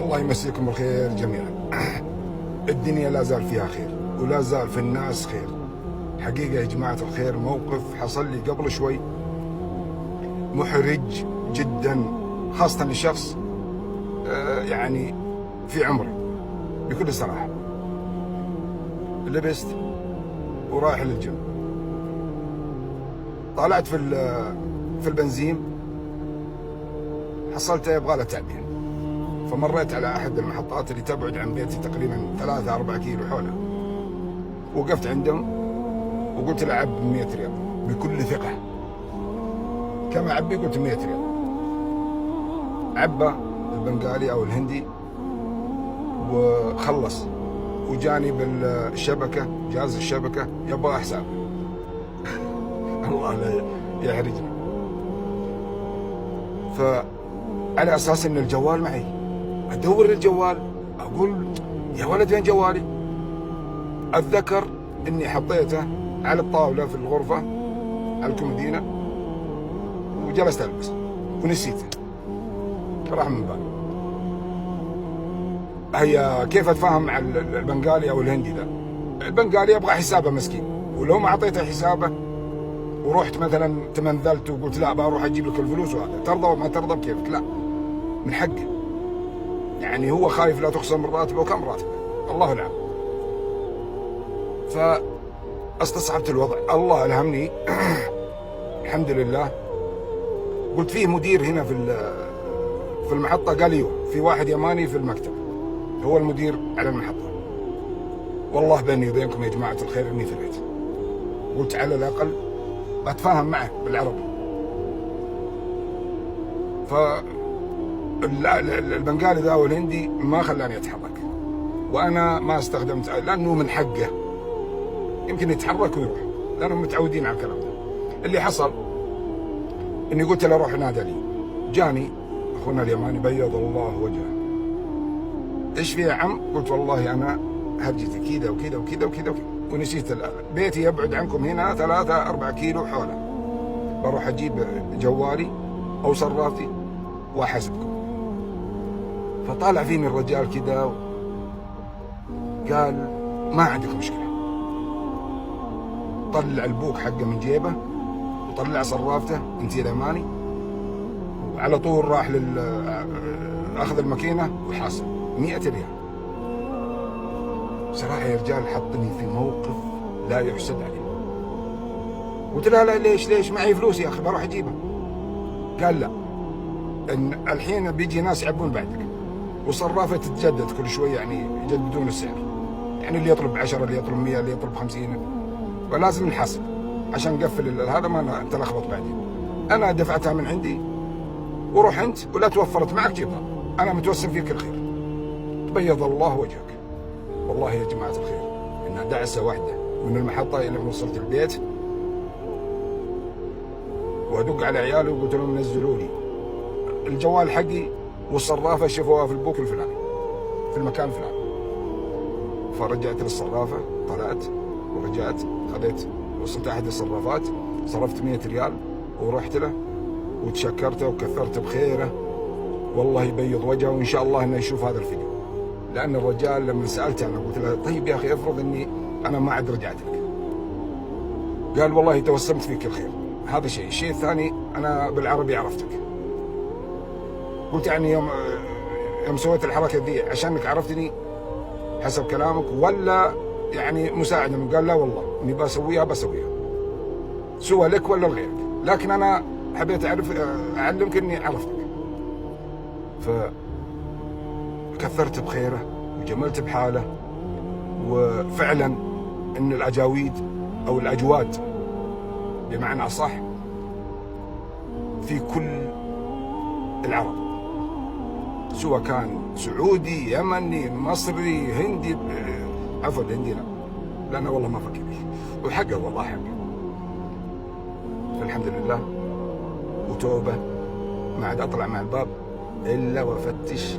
الله يمسيكم بالخير جميعا. الدنيا لا زال فيها خير ولا زال في الناس خير حقيقة يا جماعة الخير. موقف حصل لي قبل شوي محرج جدا، خاصة لشخص يعني في عمري. بكل صراحة لبست ورايح للجيم، طالعت في البنزين حصلته يبغى له تعبئة، فمريت على أحد المحطات اللي تبعد عن بيتي تقريبا 3-4 كيلو حولها. وقفت عندهم وقلت له عب 100 ريال بكل ثقة. كم أعبي؟ قلت 100 ريال. عبى البنغالي أو الهندي وخلص، وجاني بالشبكة، جهاز الشبكة يبغى حساب. الله لا يحرجني. فعلى أساس إن الجوال معي، أدور الجوال أقول يا ولد وين جوالي؟ أتذكر إني حطيته على الطاولة في الغرفة على الكومودينة وجلست ألبس ونسيته، راح من بالي. هي كيف أتفاهم مع البنغالي أو الهندي ذا؟ البنغالي يبغى حسابه مسكين، ولو ما أعطيته حسابه ورحت مثلا تمنذلت وقلت لا بروح أجيب لك الفلوس وهذا، ترضى وما ترضى بكيفك، لا من حقه. يعني هو خايف لا تخصم من راتبه، وكم راتبه؟ الله العظيم. فاستصعبت الوضع، الله ألهمني. الحمد لله. قلت فيه مدير هنا في المحطة، قال لي في واحد يماني في المكتب هو المدير على المحطة. والله بيني وبينكم يا جماعة الخير اني ثبت، قلت على الأقل أتفاهم معه بالعربي. فالبنغالي ذا والهندي ما خلاني أتحرك، وأنا ما استخدمت لأنه من حقه يمكن يتحرك ويروح، لأنهم متعودين على الكلام ده. اللي حصل إني قلت له روح نادى لي. جاني أخونا اليماني بيض الله وجهه، إيش في يا عم؟ قلت والله أنا هرجتي كذا وكذا وكذا وكذا ونسيت بيتي يبعد عنكم هنا 3-4 كيلو حوله، بروح أجيب جوالي أو صرافي وأحاسبكم. فطالع فيني الرجال كذا قال ما عندك مشكلة. طلع البوك حقه من جيبه وطلع صرافته انتي اليماني، وعلى طول راح أخذ الماكينة وحاسب 100 ريال. صراحة يا رجال حطني في موقف لا يحسد عليه. قلت له لا ليش معي فلوس يا أخي بروح أجيبها. قال لا، إن الحين بيجي ناس يعبون بعدك، والصرافة تتجدد كل شوية، يعني يجددون السعر، يعني اللي يطلب 10 اللي يطلب 100 اللي يطلب 50، فلازم نحاسب عشان نقفل هذا ما نتلخبط بعدين. أنا دفعتها من عندي وروح أنت، ولا توفرت معك جيبها، أنا متوسم فيك الخير. تبيض الله وجهك. والله يا جماعة الخير إنها دعسة واحدة من المحطة إلى ما وصلت البيت، وأدق على عيالي وقلت لهم نزلوا لي الجوال حقي والصرافة شافوها في البوك الفلاني في المكان الفلاني. فرجعت للصرافة، طلعت ورجعت خذيت، وصلت أحد الصرافات صرفت 100 ريال ورحت له وتشكرته وكثرت بخيره. والله يبيض وجهه، وإن شاء الله إنه يشوف هذا الفيديو. لأن الرجال لما سألته أنا قلت له طيب يا أخي افرض إني أنا ما عاد رجعت لك، قال والله توسمت فيك الخير. هذا شيء. الشيء الثاني أنا بالعربي عرفتك. قلت يعني يوم سويت الحركة ذي عشانك عرفتني حسب كلامك، ولا يعني مساعدة؟ قال لا والله إني بسويها سوى لك ولا لغيرك، لكن أنا حبيت أعلمك إني عرفتك. فكثرت بخيره وجملت بحاله. وفعلا إن الأجاويد أو الأجواد بمعنى أصح في كل العرب، سواء كان سعودي يمني مصري هندي، عفوا الهندي لا، لأنه والله ما فكر فيه، وحقه والله حقه. فالحمد لله وتوبة، ما عاد أطلع مع الباب إلا وأفتش